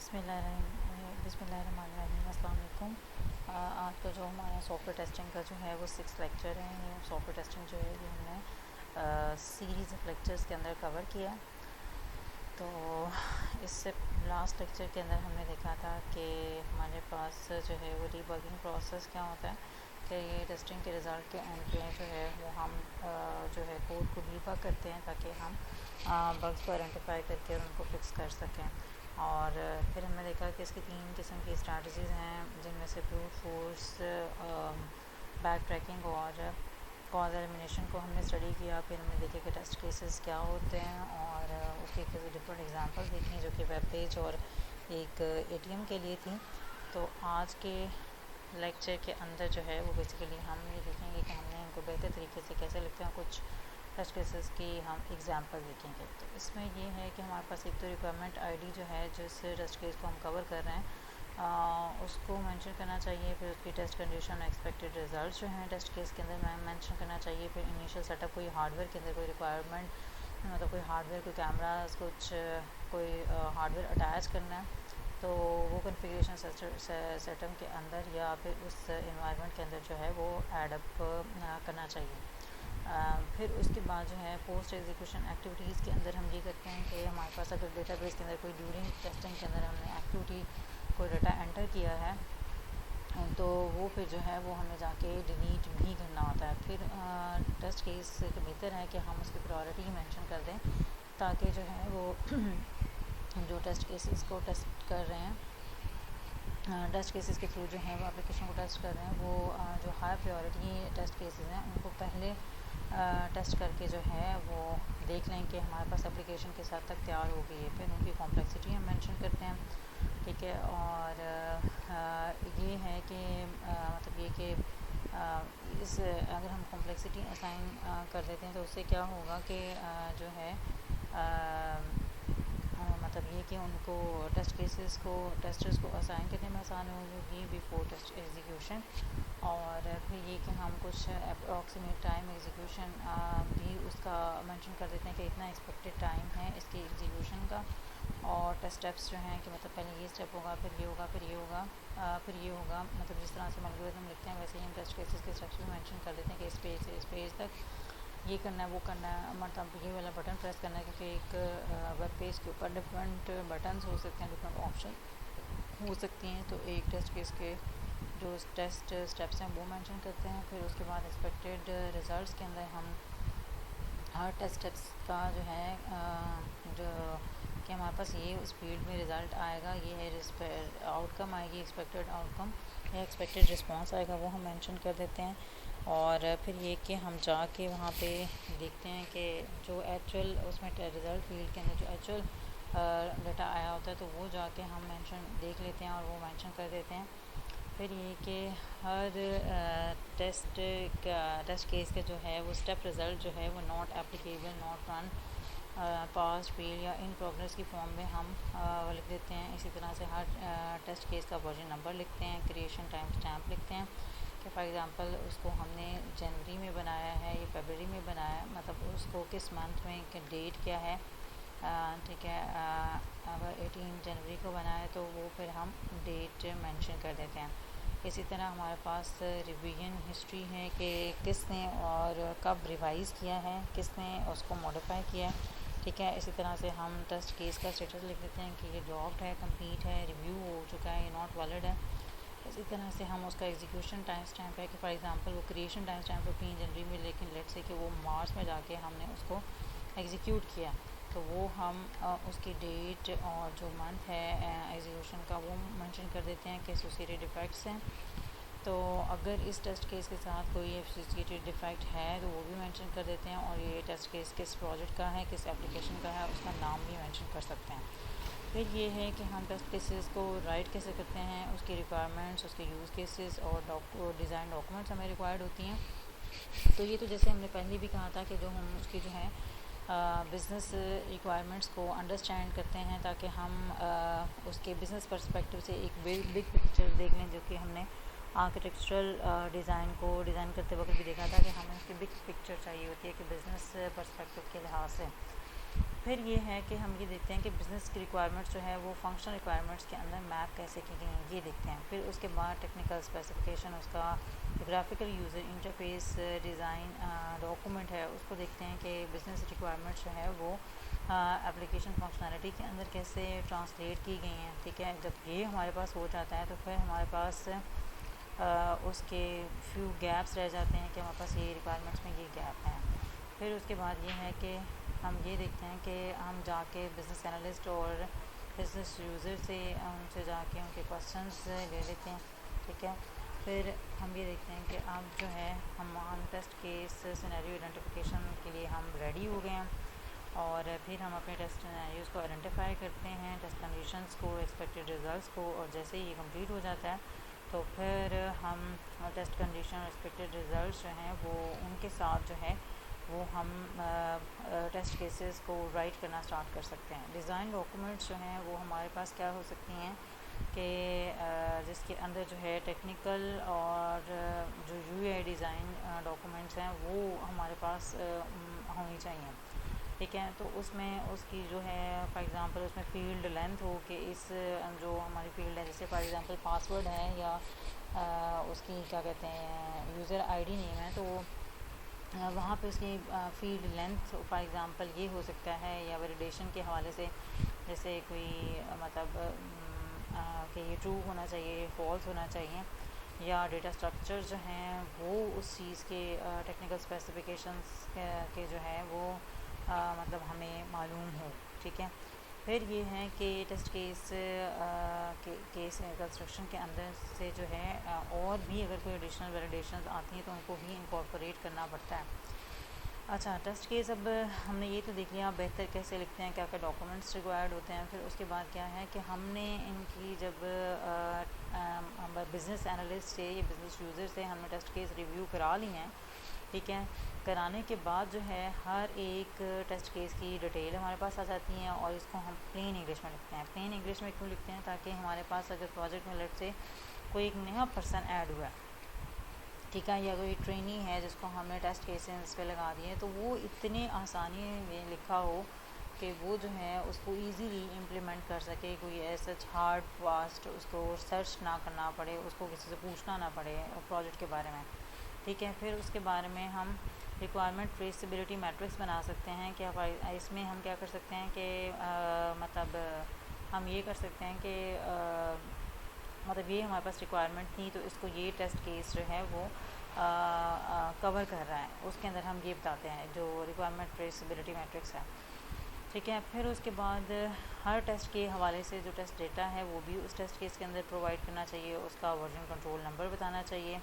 बिस्मिल्लाहिर्रहमानिर्रहीम। अस्सलाम वालेकुम। आज का जो हमारा सॉफ्टवेयर टेस्टिंग का जो है वो 6 लेक्चर है। ये सॉफ्टवेयर टेस्टिंग जो है ये हमने सीरीज़ ऑफ लेक्चर्स के अंदर कवर किया। तो इससे लास्ट लेक्चर के अंदर हमने देखा था कि हमारे पास जो है वो डीबगिंग प्रोसेस क्या होता है कि ये टेस्टिंग के रिज़ल्ट के एंड पे जो है वो हम जो है कोड को डीबग करते हैं ताकि हम बग्स को आइडेंटिफाई करके उनको फिक्स कर सकें। और फिर हमने देखा कि इसकी 3 किस्म की स्ट्रैटेजीज़ हैं, जिनमें से ब्रूट फोर्स, बैक ट्रैकिंग और कॉज एलिमिनेशन को हमने स्टडी किया। फिर हमने देखा कि टेस्ट केसेस क्या होते हैं और उसके डिफरेंट एग्जांपल्स देखी जो कि वेब पेज और एक एटीएम के लिए थी। तो आज के लेक्चर के अंदर जो है वो बेसिकली हम ये देखेंगे कि हमने इनको बेहतर तरीके से कैसे लिखते हैं। कुछ टेस्ट केसेस की हम एग्जांपल देखेंगे। तो इसमें ये है कि हमारे पास एक तो रिक्वायरमेंट आईडी जो है जिस टेस्ट केस को हम कवर कर रहे हैं उसको मेंशन करना चाहिए। फिर उसकी टेस्ट कंडीशन, एक्सपेक्टेड रिजल्ट्स जो हैं टेस्ट केस के अंदर मेंशन करना चाहिए। फिर इनिशियल सेटअप, कोई हार्डवेयर के अंदर कोई रिक्वायरमेंट, मतलब कोई हार्डवेयर, कोई कैमरास, कुछ कोई हार्डवेयर अटैच करना है तो वो कॉन्फ़िगरेशन सेटअप के अंदर या फिर उस इन्वायरमेंट के अंदर जो है वो एडअप करना चाहिए। फिर उसके बाद जो है पोस्ट एग्जीक्यूशन एक्टिविटीज़ के अंदर हम ये करते हैं कि हमारे पास अगर डेटाबेस के अंदर कोई ड्यूरिंग टेस्टिंग के अंदर हमने एक्टिविटी कोई डाटा एंटर किया है तो वो फिर जो है वो हमें जाके डिलीट भी करना होता है। फिर टेस्ट केस के बेहतर है कि हम उसकी प्रायोरिटी मेंशन कर दें ताकि जो है वो जो टेस्ट केसेस को टेस्ट कर रहे हैं, टेस्ट केसेस के थ्रू जो है वो एप्लीकेशन को टेस्ट कर रहे हैं, वो जो हाई प्रायोरिटी टेस्ट केसेस हैं उनको पहले टेस्ट करके जो है वो देख लें कि हमारे पास एप्लीकेशन किस हद तक तैयार हो गई है। फिर उनकी कॉम्प्लेक्सिटी हम मेंशन करते हैं, ठीक है। और ये है कि मतलब ये कि इस अगर हम कॉम्प्लेक्सिटी असाइन कर देते हैं तो उससे क्या होगा कि जो है मतलब ये कि उनको टेस्ट केसेस को टेस्टर्स को असाइन करने में आसानी होगी बिफोर टेस्ट एग्जीक्यूशन। और फिर ये कि हम कुछ अप्रॉक्सीमेट टाइम एग्जीक्यूशन भी उसका मेंशन कर देते हैं कि इतना एक्सपेक्टेड टाइम है इसके एग्जीक्यूशन का। और टेस्ट स्टेप्स जो हैं कि मतलब पहले ये स्टेप होगा, फिर ये होगा, फिर ये होगा, फिर ये होगा। मतलब जिस तरह से हम एल्गोरिथम लिखते हैं वैसे ही हम टेस्ट केसेस के स्टेप्स भी मेंशन कर देते हैं कि इस पेज से इस पेज तक ये करना है, वो करना है, मतलब ये वाला बटन प्रेस करना है। क्योंकि एक वेब पेज के ऊपर डिफरेंट बटन्स हो सकते हैं, डिफरेंट ऑप्शन हो सकती हैं। तो एक टेस्ट केस के जो टेस्ट स्टेप्स हैं वो मेंशन करते हैं। फिर उसके बाद एक्सपेक्टेड रिज़ल्ट्स के अंदर हम हर टेस्ट स्टेप्स का जो है जो कि हमारे पास ये उस फील्ड में रिज़ल्ट आएगा, ये है आउटकम आएगी, एक्सपेक्टेड आउटकम या एक्सपेक्टेड रिस्पांस आएगा, वो हम मेंशन कर देते हैं। और फिर ये कि हम जाके वहाँ पे देखते हैं कि जो एक्चुअल उसमें रिज़ल्ट फील्ड के अंदर जो एक्चुअल डाटा आया होता है तो वो जाके हम मेंशन देख लेते हैं और वो मेंशन कर देते हैं। फिर ये कि हर टेस्ट केस का जो है वो स्टेप रिज़ल्ट जो है वो not applicable, not run, past, fail या इन प्रोग्रेस की फॉर्म में हम लिख देते हैं। इसी तरह से हर टेस्ट केस का वर्जन नंबर लिखते हैं, क्रिएशन टाइम स्टैम्प लिखते हैं कि फॉर एग्ज़ाम्पल उसको हमने जनवरी में बनाया है या फरवरी में बनाया है, मतलब उसको किस मंथ में डेट क्या है, ठीक है। अगर 18 जनवरी को बनाया है तो वो फिर हम डेट मेंशन कर देते हैं। इसी तरह हमारे पास रिवीजन हिस्ट्री है कि किसने और कब रिवाइज़ किया है, किसने उसको मॉडिफाई किया है, ठीक है। इसी तरह से हम टेस्ट केस का स्टेटस लिख देते हैं कि ये ड्रॉप्ड है, कंप्लीट है, रिव्यू हो चुका है, ये नॉट वैलिड है। इसी तरह से हम उसका एग्जीक्यूशन टाइम स्टैम्प है कि फॉर एग्जांपल वो क्रिएशन टाइम स्टैम्प 15 जनवरी में, लेकिन लेट्स से कि वो मार्च में जाके हमने उसको एग्जीक्यूट किया तो वो हम उसकी डेट और जो मंथ है एग्जीक्यूशन का वो मेंशन कर देते हैं कि एसोसिएटेड डिफेक्ट्स हैं। तो अगर इस टेस्ट केस के साथ कोई एसोसिएटेड डिफेक्ट है तो वो भी मेंशन कर देते हैं। और ये टेस्ट केस किस प्रोजेक्ट का है, किस एप्लीकेशन का है, उसका नाम भी मेंशन कर सकते हैं। फिर ये है कि हम टेस्ट केसेस को राइट कैसे करते हैं, उसकी रिक्वायरमेंट्स, उसके यूज़ केसेस और डिज़ाइन डॉक्यूमेंट्स हमें रिक्वायर्ड होती हैं। तो ये तो जैसे हमने पहले भी कहा था कि जो हम उसकी जो है बिज़नेस रिक्वायरमेंट्स को अंडरस्टैंड करते हैं ताकि हम उसके बिज़नेस पर्सपेक्टिव से एक बिग पिक्चर देख लें, जो कि हमने आर्किटेक्चरल डिज़ाइन को डिज़ाइन करते वक्त भी देखा था कि हमें उसकी बिग पिक्चर चाहिए होती है कि बिज़नेस पर्सपेक्टिव के लिहाज से। फिर ये है कि हम ये देखते हैं कि बिज़नेस की रिक्वायरमेंट्स जो है वो फंक्शनल रिक्वायरमेंट्स के अंदर मैप कैसे की गई हैं, ये देखते हैं। फिर उसके बाद टेक्निकल स्पेसिफिकेशन, उसका graphical user interface design document है, उसको देखते हैं कि बिज़नेस रिक्वायरमेंट्स जो है वो एप्लीकेशन फंक्शनैलिटी के अंदर कैसे ट्रांसलेट की गई हैं। ठीक है, जब ये हमारे पास हो जाता है तो फिर हमारे पास उसके फ्यू गैप्स रह जाते हैं कि हमारे पास ये रिक्वायरमेंट्स में ये गैप हैं। फिर उसके बाद ये है कि हम ये देखते हैं कि हम जाके बिज़नेस एनालिस्ट और बिज़नेस यूज़र से उनसे जाके उनके क्वेश्चंस ले लेते हैं। ठीक है, फिर हम ये देखते हैं कि अब जो है हम टेस्ट केस सिनेरियो आइडेंटिफिकेशन के लिए हम रेडी हो गए हैं, और फिर हम अपने टेस्ट सिनेरियोज़ को आइडेंटिफाई करते हैं, टेस्ट कंडीशंस को, एक्सपेक्टेड रिजल्ट्स को, और जैसे ही ये कंप्लीट हो जाता है तो फिर हम टेस्ट कंडीशन एक्सपेक्टेड रिजल्ट्स जो हैं वो उनके साथ जो है वो हम टेस्ट केसेस को राइट करना स्टार्ट कर सकते हैं। डिज़ाइन डॉक्यूमेंट्स जो हैं वो हमारे पास क्या हो सकती हैं कि जिसके अंदर जो है टेक्निकल और जो यूआई डिज़ाइन डॉक्यूमेंट्स हैं वो हमारे पास होनी चाहिए। ठीक है, तो उसमें उसकी जो है फॉर एग्ज़ाम्पल उसमें फ़ील्ड लेंथ हो कि इस जो हमारी फ़ील्ड है, जैसे फॉर एग्ज़ाम्पल पासवर्ड है या उसकी क्या कहते हैं यूज़र आईडी नेम है, तो वहाँ पे उसकी फ़ील्ड लेंथ फॉर एग्ज़ाम्पल ये हो सकता है, या वैलिडेशन के हवाले से जैसे कोई मतलब कि ये ट्रू होना चाहिए, फॉल्स होना चाहिए, या डेटा स्ट्रक्चर जो हैं वो उस चीज़ के टेक्निकल स्पेसिफिकेशंस के जो है वो मतलब हमें मालूम हो। ठीक है, फिर ये है कि टेस्ट केस कंस्ट्रक्शन के अंदर से जो है और भी अगर कोई एडिशनल वैलिडेशंस आती हैं तो उनको भी इनकॉर्पोरेट करना पड़ता है। अच्छा, टेस्ट केस अब हमने ये तो देख लिया बेहतर कैसे लिखते हैं, क्या क्या डॉक्यूमेंट्स रिक्वायर्ड होते हैं। फिर उसके बाद क्या है कि हमने इनकी जब बिज़नेस एनालिस्ट से या बिज़नेस यूज़र से हमने टेस्ट केस रिव्यू करा ली हैं। ठीक है, कराने के बाद जो है हर एक टेस्ट केस की डिटेल हमारे पास आ जाती हैं, और इसको हम प्लेन इंग्लिश में लिखते हैं। प्लेन इंग्लिश में क्यों लिखते हैं? ताकि हमारे पास अगर प्रोजेक्ट में लेट से कोई एक नया पर्सन ऐड हुआ है, ठीक है, या कोई ट्रेनी है जिसको हमने टेस्ट केसेस पे लगा दिए, तो वो इतनी आसानी में लिखा हो कि वो जो है उसको इजीली इम्प्लीमेंट कर सके, कोई ऐसा हार्ड फास्ट उसको सर्च ना करना पड़े, उसको किसी से पूछना ना पड़े प्रोजेक्ट के बारे में। ठीक है, फिर उसके बारे में हम रिक्वायरमेंट ट्रेसिबिलिटी मैट्रिक्स बना सकते हैं। क्या इसमें हम क्या कर सकते हैं कि मतलब हम ये कर सकते हैं कि मतलब ये हमारे पास रिक्वायरमेंट थी तो इसको ये टेस्ट केस जो है वो कवर कर रहा है, उसके अंदर हम ये बताते हैं जो रिक्वायरमेंट ट्रेसिबिलिटी मैट्रिक्स है। ठीक है, फिर उसके बाद हर टेस्ट के हवाले से जो टेस्ट डेटा है वो भी उस टेस्ट केस के अंदर प्रोवाइड करना चाहिए, उसका वर्जन कंट्रोल नंबर बताना चाहिए।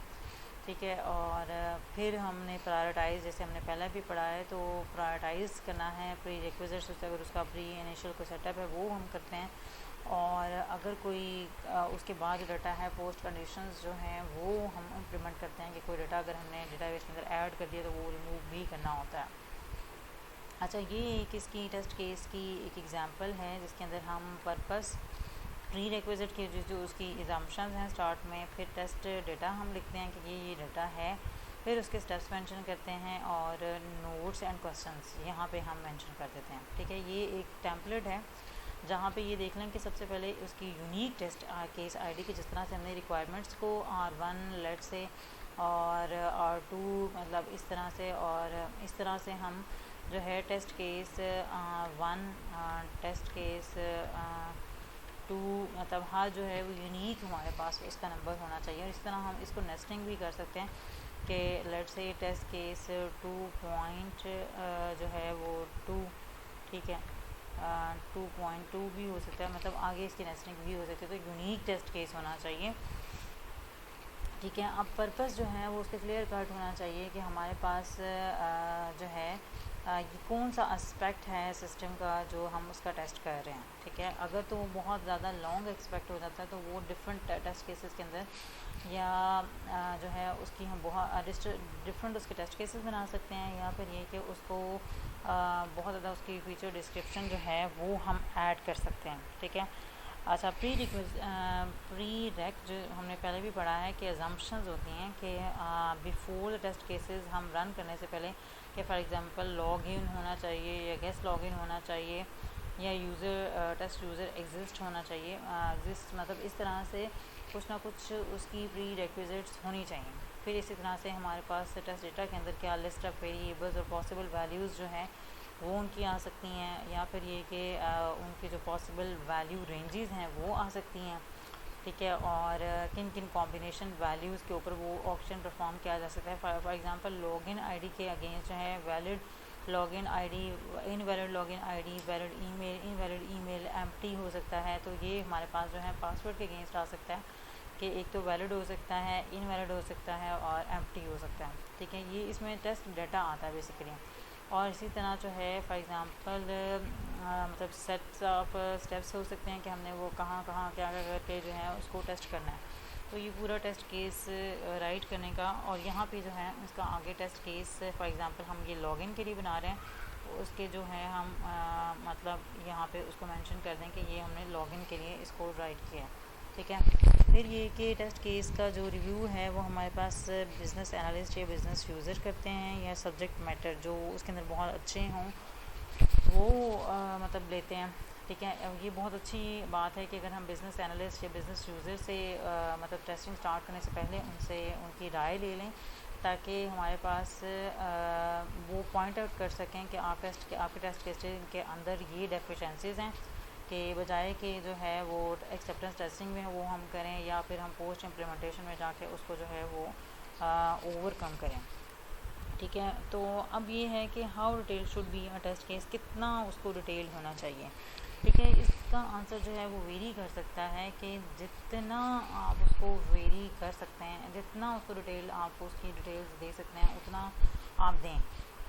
ठीक है, और फिर हमने प्रायोरिटाइज़, जैसे हमने पहले भी पढ़ा है, तो प्रायोरिटाइज़ करना है प्री रिक्विजिट्स, अगर उसका प्री इनिशियल कोई सेटअप है वो हम करते हैं, और अगर कोई उसके बाद जो डाटा है पोस्ट कंडीशंस जो हैं वो हम इम्प्लीमेंट करते हैं कि कोई डाटा अगर हमने डेटाबेस के अंदर ऐड कर दिया तो वो रिमूव भी करना होता है। अच्छा, ये एक इसकी टेस्ट केस की एक एग्जांपल है जिसके अंदर हम पर्पस प्री रिक्विजिट के जो उसकी एग्जाम्पशंस हैं स्टार्ट में, फिर टेस्ट डेटा हम लिखते हैं कि ये डाटा है, फिर उसके स्टेप्स मेंशन करते हैं, और नोट्स एंड क्वेश्चंस यहाँ पे हम मेंशन कर देते हैं। ठीक है, ये एक टेम्पलेट है जहाँ पे ये देख लें कि सबसे पहले उसकी यूनिक टेस्ट केस आईडी की, जिस तरह से हमने रिक्वायरमेंट्स को R1 लेट से और R2 मतलब इस तरह से, और इस तरह से हम जो है टेस्ट केस 1 टेस्ट केस 2 मतलब हर जो है वो यूनिक हमारे पास इसका नंबर होना चाहिए, और इस तरह हम इसको नेस्टिंग भी कर सकते हैं कि लेट से टेस्ट केस 2 पॉइंट जो है वो 2, ठीक है, 2.2 भी हो सकता है, मतलब आगे इसकी नेस्टिंग भी हो सकती है, तो यूनिक टेस्ट केस होना चाहिए। ठीक है, अब पर्पस जो है वो उसके क्लियर कट होना चाहिए कि हमारे पास जो है ये कौन सा एस्पेक्ट है सिस्टम का जो हम उसका टेस्ट कर रहे हैं। ठीक है, अगर तो वो बहुत ज़्यादा लॉन्ग एक्सपेक्ट हो जाता है तो वो डिफरेंट टेस्ट केसेस के अंदर, या जो है उसकी हम बहुत डिफरेंट उसके टेस्ट केसेस बना सकते हैं, या फिर ये कि उसको बहुत ज़्यादा उसकी फीचर डिस्क्रिप्शन जो है वो हम ऐड कर सकते हैं। ठीक है, अच्छा, प्री रेक जो हमने पहले भी पढ़ा है कि अजम्पशंस होती हैं कि बिफोर द टेस्ट केसेस हम रन करने से पहले कि फॉर एग्ज़ाम्पल लॉग इन होना चाहिए या गेस्ट लॉग इन होना चाहिए या यूज़र टेस्ट यूज़र एग्जिस्ट होना चाहिए। एग्जिस्ट मतलब इस तरह से कुछ ना कुछ उसकी प्री रिक्विजिट्स होनी चाहिए। फिर इसी तरह से हमारे पास टेस्ट डेटा के अंदर क्या लिस्ट ऑफ वेरिएबल्स और पॉसिबल वैल्यूज़ जो हैं वो उनकी आ सकती हैं, या फिर ये कि उनकी जो पॉसिबल वैल्यू रेंजेस हैं वो आ सकती हैं, ठीक है। और किन किन कॉम्बिनेशन वैल्यूज़ के ऊपर वो ऑप्शन परफॉर्म किया जा सकता है। फॉर एग्ज़ाम्पल लॉगिन आईडी के अगेंस्ट जो है valid login ID, invalid login ID, valid email, invalid email, empty हो सकता है। तो ये हमारे पास जो है पासवर्ड के अगेंस्ट आ सकता है कि एक तो वैलिड हो सकता है, इनवैलिड हो सकता है और एम्प्टी हो सकता है, ठीक है। ये इसमें टेस्ट डाटा आता है बेसिकली। और इसी तरह जो है फॉर एग्ज़ाम्पल मतलब सेट्स ऑफ स्टेप्स हो सकते हैं कि हमने वो कहाँ कहाँ क्या क्या करके जो है उसको टेस्ट करना है। तो ये पूरा टेस्ट केस राइट करने का, और यहाँ पे जो है इसका आगे टेस्ट केस फॉर एग्ज़ाम्पल हम ये लॉगिन के लिए बना रहे हैं, तो उसके जो है हम मतलब यहाँ पे उसको मेंशन कर दें कि ये हमने लॉगिन के लिए इसको राइट किया है, ठीक है। फिर ये कि टेस्ट केस का जो रिव्यू है वो हमारे पास बिज़नेस एनालिस्ट या बिज़नेस यूज़र करते हैं, या सब्जेक्ट मैटर जो उसके अंदर बहुत अच्छे हों वो मतलब लेते हैं, ठीक है। ये बहुत अच्छी बात है कि अगर हम बिज़नेस एनालिस्ट या बिज़नेस यूज़र से मतलब टेस्टिंग स्टार्ट करने से पहले उनसे उनकी राय ले लें, ताकि हमारे पास वो पॉइंट आउट कर सकें कि आपके टेस्ट केसेस के अंदर ये डेफिशिएंसीज़ हैं, कि बजाय कि जो है वो एक्सेप्टेंस टेस्टिंग में वो हम करें या फिर हम पोस्ट इम्प्लीमेंटेशन में जाके उसको जो है वो ओवरकम करें, ठीक है। तो अब ये है कि how detail should be a test case, कितना उसको डिटेल होना चाहिए, ठीक है। इसका आंसर जो है वो वेरी कर सकता है कि जितना आप उसको वेरी कर सकते हैं, जितना उसको डिटेल आप उसकी डिटेल्स दे सकते हैं उतना आप दें,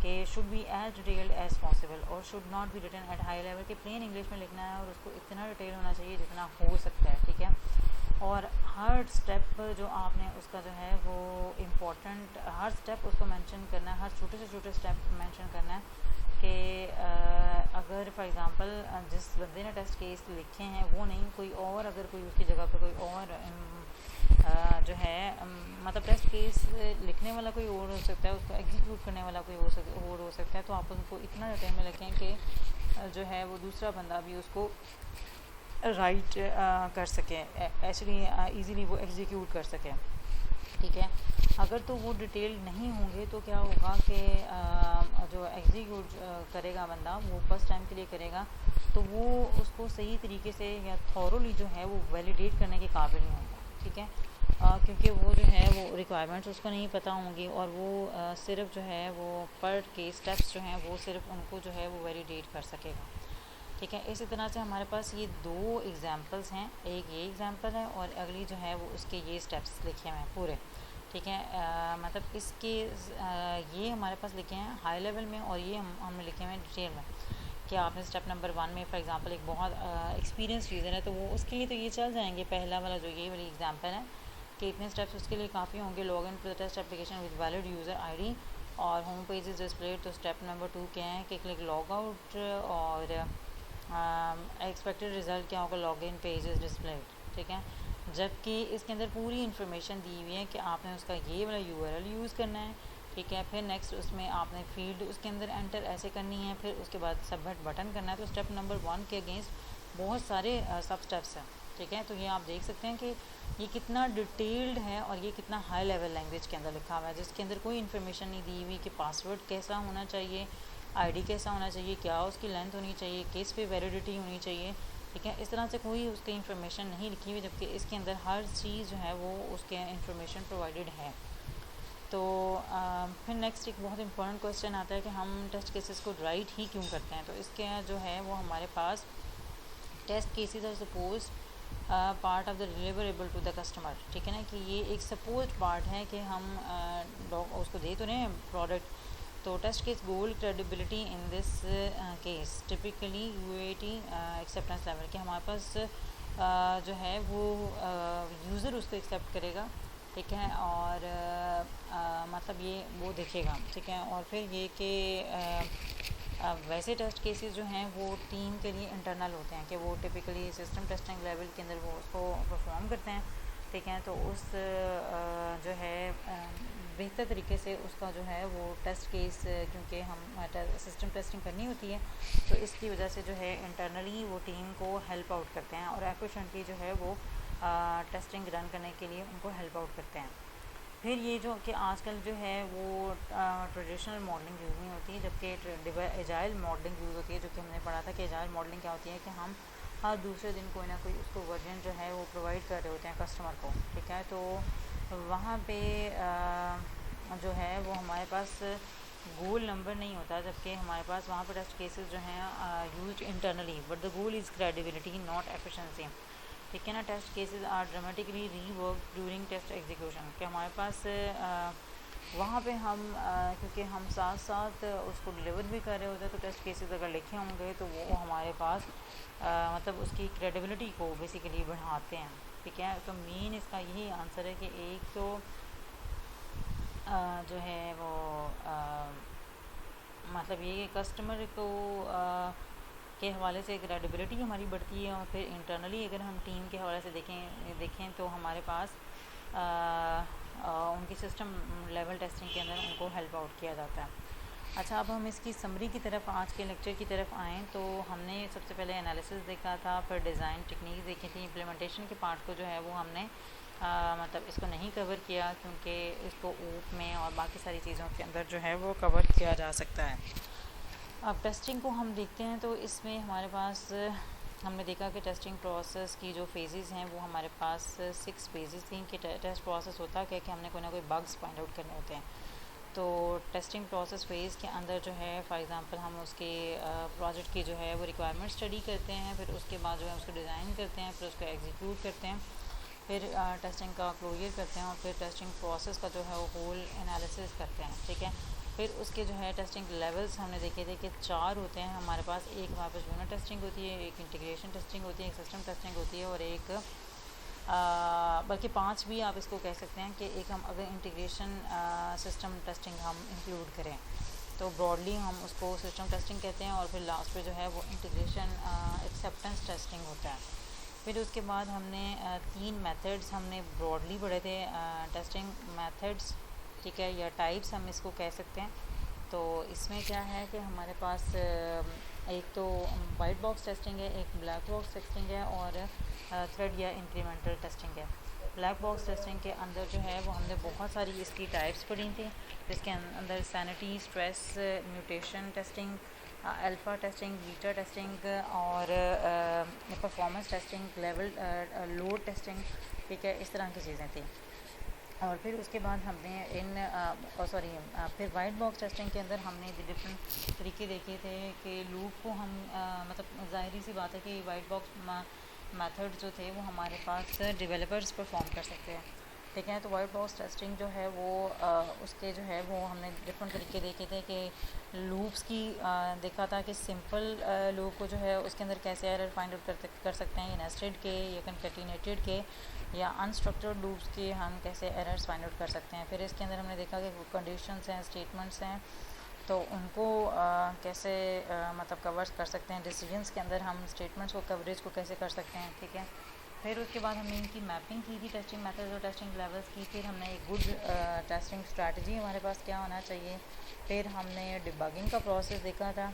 कि should be as detailed as possible और should not be written at high level, कि प्लेन इंग्लिश में लिखना है और उसको इतना डिटेल होना चाहिए जितना हो सकता है, ठीक है। और हर स्टेप जो आपने उसका जो है वो इम्पोर्टेंट हर स्टेप उसको मेंशन करना है, हर छोटे से छोटे स्टेप मेंशन करना है कि अगर फॉर एग्ज़ाम्पल जिस बंदे ने टेस्ट केस लिखे हैं वो नहीं, कोई और अगर कोई उसकी जगह पे कोई और जो है मतलब टेस्ट केस लिखने वाला कोई और हो सकता है, उसको एग्जीक्यूट करने वाला कोई और हो सकता है, तो आप उनको इतना डिटेल में लिखें कि जो है वो दूसरा बंदा भी उसको राइट कर सके, एक्चुअली इजीली वो एग्जीक्यूट कर सके, ठीक है। अगर तो वो डिटेल नहीं होंगे तो क्या होगा कि जो एग्जीक्यूट करेगा बंदा वो फर्स्ट टाइम के लिए करेगा, तो वो उसको सही तरीके से या थॉरोली जो है वो वैलिडेट करने के काबिल नहीं होगा, ठीक है। क्योंकि वो जो है वो रिक्वायरमेंट्स उसको नहीं पता होंगी, और वो सिर्फ जो है वो पर के स्टेप्स जो हैं वो सिर्फ उनको जो है वो वैलिडेट कर सकेगा, ठीक है। इसी तरह से हमारे पास ये दो एग्जांपल्स हैं, एक ये एग्जांपल है और अगली जो है वो उसके ये स्टेप्स लिखे हुए हैं पूरे, ठीक है। मतलब इसके ये हमारे पास लिखे हैं हाई लेवल में और ये हमने लिखे हुए हैं डिटेल में, कि आपने स्टेप नंबर 1 में फॉर एग्जांपल एक बहुत एक्सपीरियंस यूज़र है तो वो उसके लिए तो ये चल जाएंगे, पहला वाला जो ये वाली एग्जांपल है कि इतने स्टेप्स उसके लिए काफ़ी होंगे, log in to the test application with valid user ID और होम पेज इज़ डिस्प्लेड। तो स्टेप नंबर 2 क्या है कि क्लिक लॉग आउट और एक्सपेक्टेड रिज़ल्ट क्या होगा, log in page is displayed, ठीक है। जबकि इसके अंदर पूरी इन्फॉर्मेशन दी हुई है कि आपने उसका ये वाला URL यूज़ करना है, ठीक है। फिर नेक्स्ट उसमें आपने फील्ड उसके अंदर एंटर ऐसे करनी है, फिर उसके बाद सबमिट बटन करना है। तो स्टेप नंबर 1 के अगेंस्ट बहुत सारे सब स्टेप्स हैं, ठीक है। तो ये आप देख सकते हैं कि ये कितना डिटेल्ड है और ये कितना हाई लेवल लैंग्वेज के अंदर लिखा हुआ है, जिसके अंदर कोई इन्फॉर्मेशन नहीं दी हुई कि पासवर्ड कैसा होना चाहिए, आईडी कैसा होना चाहिए, क्या उसकी लेंथ होनी चाहिए, किस पे वैलिडिटी होनी चाहिए, ठीक है। इस तरह से कोई उसकी इन्फॉर्मेशन नहीं लिखी हुई, जबकि इसके अंदर हर चीज़ जो है वो उसके इन्फॉर्मेशन प्रोवाइडेड है। तो फिर नेक्स्ट एक बहुत इंपॉर्टेंट क्वेश्चन आता है कि हम टेस्ट केसेस को राइट ही क्यों करते हैं। तो इसके जो है वो हमारे पास test cases are suppose part of the deliverable to the customer, ठीक है ना, कि ये एक सपोज पार्ट है कि हम उसको दे तो रहे हैं प्रोडक्ट। तो test case goal credibility in this case typically UAT acceptance level, कि हमारे पास जो है वो यूज़र उसको एक्सेप्ट करेगा, ठीक है, और मतलब ये वो देखेगा, ठीक है। और फिर ये कि वैसे टेस्ट केसेस जो हैं वो टीम के लिए इंटरनल होते हैं, कि वो टिपिकली सिस्टम टेस्टिंग लेवल के अंदर वो उसको परफॉर्म करते हैं, ठीक है। तो उस जो है बेहतर तरीके से उसका जो है वो टेस्ट केस, क्योंकि हम सिस्टम टेस्टिंग करनी होती है, तो इसकी वजह से जो है इंटरनली वो टीम को हेल्प आउट करते हैं और एफिशिएंटली जो है वो टेस्टिंग रन करने के लिए उनको हेल्प आउट करते हैं। फिर ये जो कि आजकल जो है वो ट्रेडिशनल मॉडलिंग यूज़ नहीं होती है, जबकि एजाइल मॉडलिंग यूज़ होती है, जो कि हमने पढ़ा था कि एजाइल मॉडलिंग क्या होती है कि हम हर दूसरे दिन कोई ना कोई उसको वर्जन जो है वो प्रोवाइड कर रहे होते हैं कस्टमर को, ठीक है। तो वहाँ पे जो है वो हमारे पास गोल नंबर नहीं होता, जबकि हमारे पास वहाँ पर टेस्ट केसेस जो हैं used internally, but the goal is credibility not efficiency, ठीक है ना। Test cases are dramatically rework during test execution, कि हमारे पास वहाँ पे हम क्योंकि हम साथ साथ उसको डिलीवर भी कर रहे होते हैं, तो टेस्ट केसेस अगर लिखे होंगे तो वो हमारे पास मतलब उसकी क्रेडिबिलिटी को बेसिकली बढ़ाते हैं, ठीक है। तो मेन इसका यही आंसर है कि एक तो जो है वो मतलब ये कस्टमर को के हवाले से क्रेडिबिलिटी हमारी बढ़ती है, और फिर इंटरनली अगर हम टीम के हवाले से देखें तो हमारे पास उनकी सिस्टम लेवल टेस्टिंग के अंदर उनको हेल्प आउट किया जाता है। अच्छा, अब हम इसकी समरी की तरफ, आज के लेक्चर की तरफ आएँ तो हमने सबसे पहले एनालिसिस देखा था, फिर डिज़ाइन टेक्निक देखी थी। इम्प्लीमेंटेशन के पार्ट को जो है वो हमने मतलब इसको नहीं कवर किया, क्योंकि इसको ऊप में और बाकी सारी चीज़ों के अंदर जो है वो कवर किया जा सकता है। अब टेस्टिंग को हम देखते हैं तो इसमें हमारे पास हमने देखा कि टेस्टिंग प्रोसेस की जो फेजेस हैं वो हमारे पास 6 फेजेस थी कि टेस्ट प्रोसेस होता है कि हमने कोई ना कोई बग्स फाइंड आउट करने होते हैं। तो टेस्टिंग प्रोसेस फेज़ के अंदर जो है फॉर एग्ज़ाम्पल हम उसके प्रोजेक्ट की जो है वो रिक्वायरमेंट स्टडी करते हैं, फिर उसके बाद जो है उसको डिज़ाइन करते हैं, फिर उसको एग्जीक्यूट करते हैं, फिर टेस्टिंग का क्लोजर करते हैं, और फिर टेस्टिंग प्रोसेस का जो है वो होल एनालिसिस करते हैं, ठीक है। फिर उसके जो है टेस्टिंग लेवल्स हमने देखे थे कि 4 होते हैं हमारे पास। एक हमारे पास यूनिट टेस्टिंग होती है, एक इंटीग्रेशन टेस्टिंग होती है, एक सिस्टम टेस्टिंग होती है, और एक बल्कि 5 भी आप इसको कह सकते हैं कि एक हम अगर इंटीग्रेशन सिस्टम टेस्टिंग हम इंक्लूड करें तो ब्रॉडली हम उसको सिस्टम टेस्टिंग कहते हैं, और फिर लास्ट पे जो है वो इंटीग्रेशन एक्सेप्टेंस टेस्टिंग होता है। फिर उसके बाद हमने 3 मेथड्स हमने ब्रॉडली पढ़े थे, टेस्टिंग मेथड्स, ठीक है, या टाइप्स हम इसको कह सकते हैं। तो इसमें क्या है कि हमारे पास एक तो वाइट बॉक्स टेस्टिंग है, एक ब्लैक बॉक्स टेस्टिंग है, और थ्रेड या इंक्रीमेंटल टेस्टिंग है। ब्लैक बॉक्स टेस्टिंग के अंदर जो है वो हमने बहुत सारी इसकी टाइप्स पढ़ी थी, जिसके अंदर sanity, stress, mutation testing, alpha testing, beta testing, और performance testing, level load testing, ठीक है, इस तरह की चीज़ें थी। और फिर उसके बाद हमने फिर वाइट बॉक्स टेस्टिंग के अंदर हमने डिफरेंट तरीके देखे थे कि लूप को हम मतलब ज़ाहिरी सी बात है कि वाइट बॉक्स मेथड जो थे वो हमारे पास डेवलपर्स परफॉर्म कर सकते हैं, ठीक है। तो वाइट बॉक्स टेस्टिंग जो है वो उसके जो है वो हमने डिफरेंट तरीके देखे थे कि लूप्स की देखा था कि सिंपल लूप को जो है उसके अंदर कैसे एरर फाइंड आउट कर सकते हैं, नेस्टेड के या कंकैटिनेटेड के या अनस्ट्रक्चर्ड लूप्स के हम कैसे एरर्स फाइंड आउट कर सकते हैं। फिर इसके अंदर हमने देखा कि कंडीशंस हैं, स्टेटमेंट्स हैं, तो उनको कैसे मतलब कवर कर सकते हैं। डिसीजंस के अंदर हम स्टेटमेंट्स को कवरेज को कैसे कर सकते हैं, ठीक है। फिर उसके बाद हमने इनकी मैपिंग की थी, टेस्टिंग मेथड्स और टेस्टिंग लेवल्स की। फिर हमने एक गुड टेस्टिंग स्ट्रैटेजी हमारे पास क्या होना चाहिए। फिर हमने डिबगिंग का प्रोसेस देखा था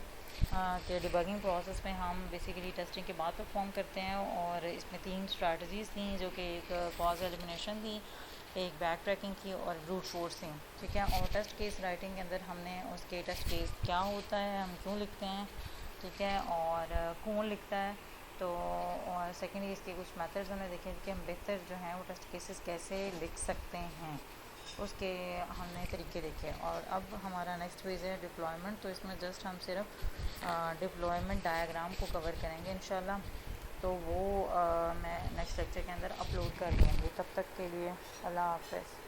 कि डिबगिंग प्रोसेस में हम बेसिकली टेस्टिंग के बाद परफॉर्म करते हैं, और इसमें 3 स्ट्रैटेजीज़ थी, जो कि एक कॉज एलिमिनेशन थी, एक बैक ट्रैकिंग थी, और ब्रूट फोर्स थी, ठीक है। और टेस्ट केस राइटिंग के अंदर हमने उसके टेस्ट केस क्या होता है, हम क्यों लिखते हैं, ठीक है, और कौन लिखता है, तो और सेकेंडली इसके कुछ मेथड्स हमने देखे कि हम बेहतर जो हैं वो टेस्ट केसेस कैसे लिख सकते हैं, उसके हमने तरीके देखे। और अब हमारा नेक्स्ट फेज़ है डिप्लॉयमेंट। तो इसमें जस्ट हम सिर्फ डिप्लॉयमेंट डायग्राम को कवर करेंगे इंशाल्लाह, तो वो मैं नेक्स्ट लेक्चर के अंदर अपलोड कर दूँगी। तब तक के लिए अल्लाह हाफ़िज़।